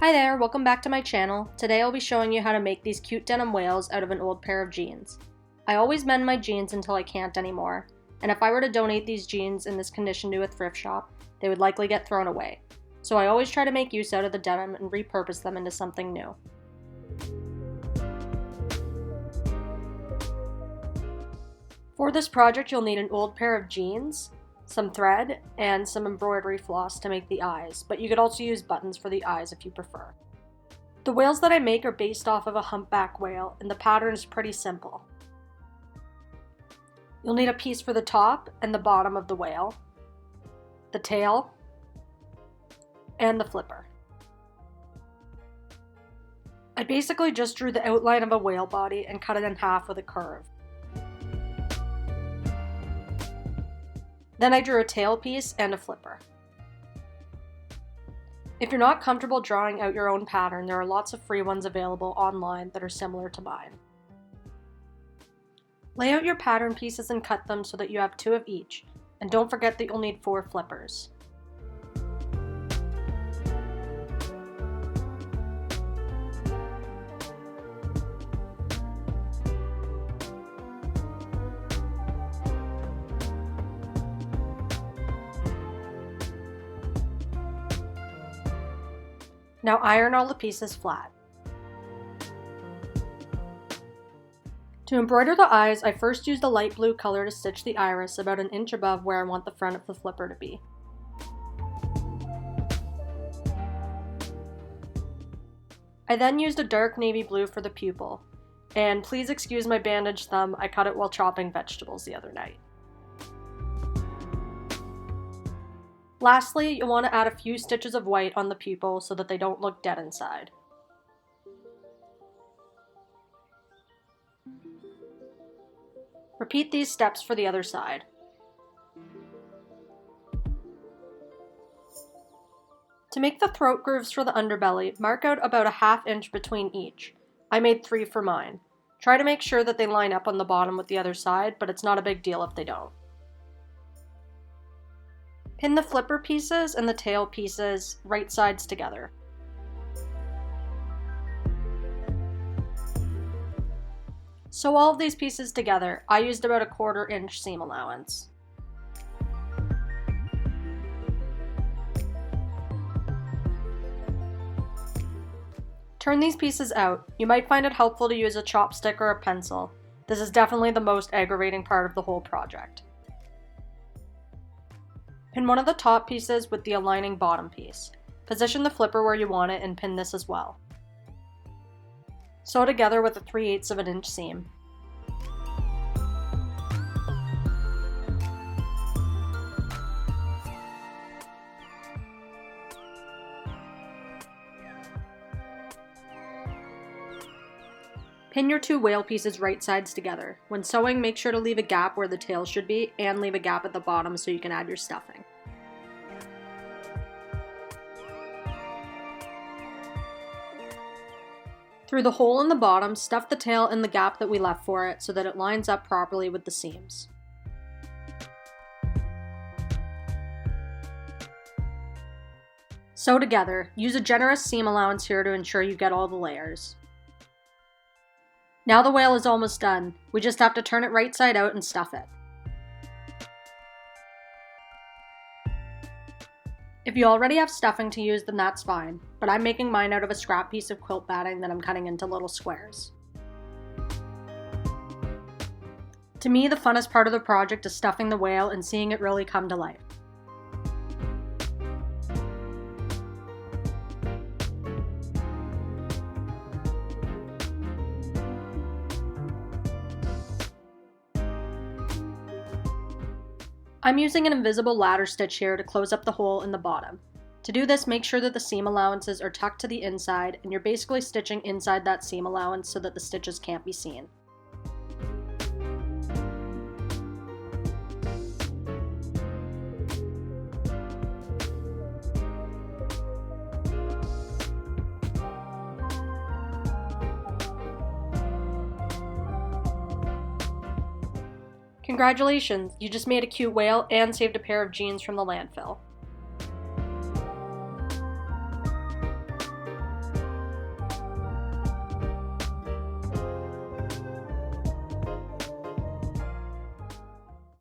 Hi there, welcome back to my channel. Today I'll be showing you how to make these cute denim whales out of an old pair of jeans. I always mend my jeans until I can't anymore, and if I were to donate these jeans in this condition to a thrift shop, they would likely get thrown away. So I always try to make use out of the denim and repurpose them into something new. For this project you'll need an old pair of jeans, some thread, and some embroidery floss to make the eyes, but you could also use buttons for the eyes if you prefer. The whales that I make are based off of a humpback whale, and the pattern is pretty simple. You'll need a piece for the top and the bottom of the whale, the tail, and the flipper. I basically just drew the outline of a whale body and cut it in half with a curve. Then I drew a tail piece and a flipper. If you're not comfortable drawing out your own pattern, there are lots of free ones available online that are similar to mine. Lay out your pattern pieces and cut them so that you have 2 of each, and don't forget that you'll need 4 flippers. Now iron all the pieces flat. To embroider the eyes, I first used a light blue color to stitch the iris about an inch above where I want the front of the flipper to be. I then used a dark navy blue for the pupil, and please excuse my bandaged thumb, I cut it while chopping vegetables the other night. Lastly, you'll want to add a few stitches of white on the pupil so that they don't look dead inside. Repeat these steps for the other side. To make the throat grooves for the underbelly, mark out about a ½ inch between each. I made 3 for mine. Try to make sure that they line up on the bottom with the other side, but it's not a big deal if they don't. Pin the flipper pieces and the tail pieces right sides together. Sew all of these pieces together. I used about a ¼ inch seam allowance. Turn these pieces out. You might find it helpful to use a chopstick or a pencil. This is definitely the most aggravating part of the whole project. Pin one of the top pieces with the aligning bottom piece. Position the flipper where you want it and pin this as well. Sew together with a 3/8 of an inch seam. Pin your 2 whale pieces right sides together. When sewing, make sure to leave a gap where the tail should be and leave a gap at the bottom so you can add your stuffing. Through the hole in the bottom, stuff the tail in the gap that we left for it so that it lines up properly with the seams. Sew together. Use a generous seam allowance here to ensure you get all the layers. Now the whale is almost done. We just have to turn it right side out and stuff it. If you already have stuffing to use, then that's fine, but I'm making mine out of a scrap piece of quilt batting that I'm cutting into little squares. To me, the funnest part of the project is stuffing the whale and seeing it really come to life. I'm using an invisible ladder stitch here to close up the hole in the bottom. To do this, make sure that the seam allowances are tucked to the inside and you're basically stitching inside that seam allowance so that the stitches can't be seen. Congratulations, you just made a cute whale and saved a pair of jeans from the landfill.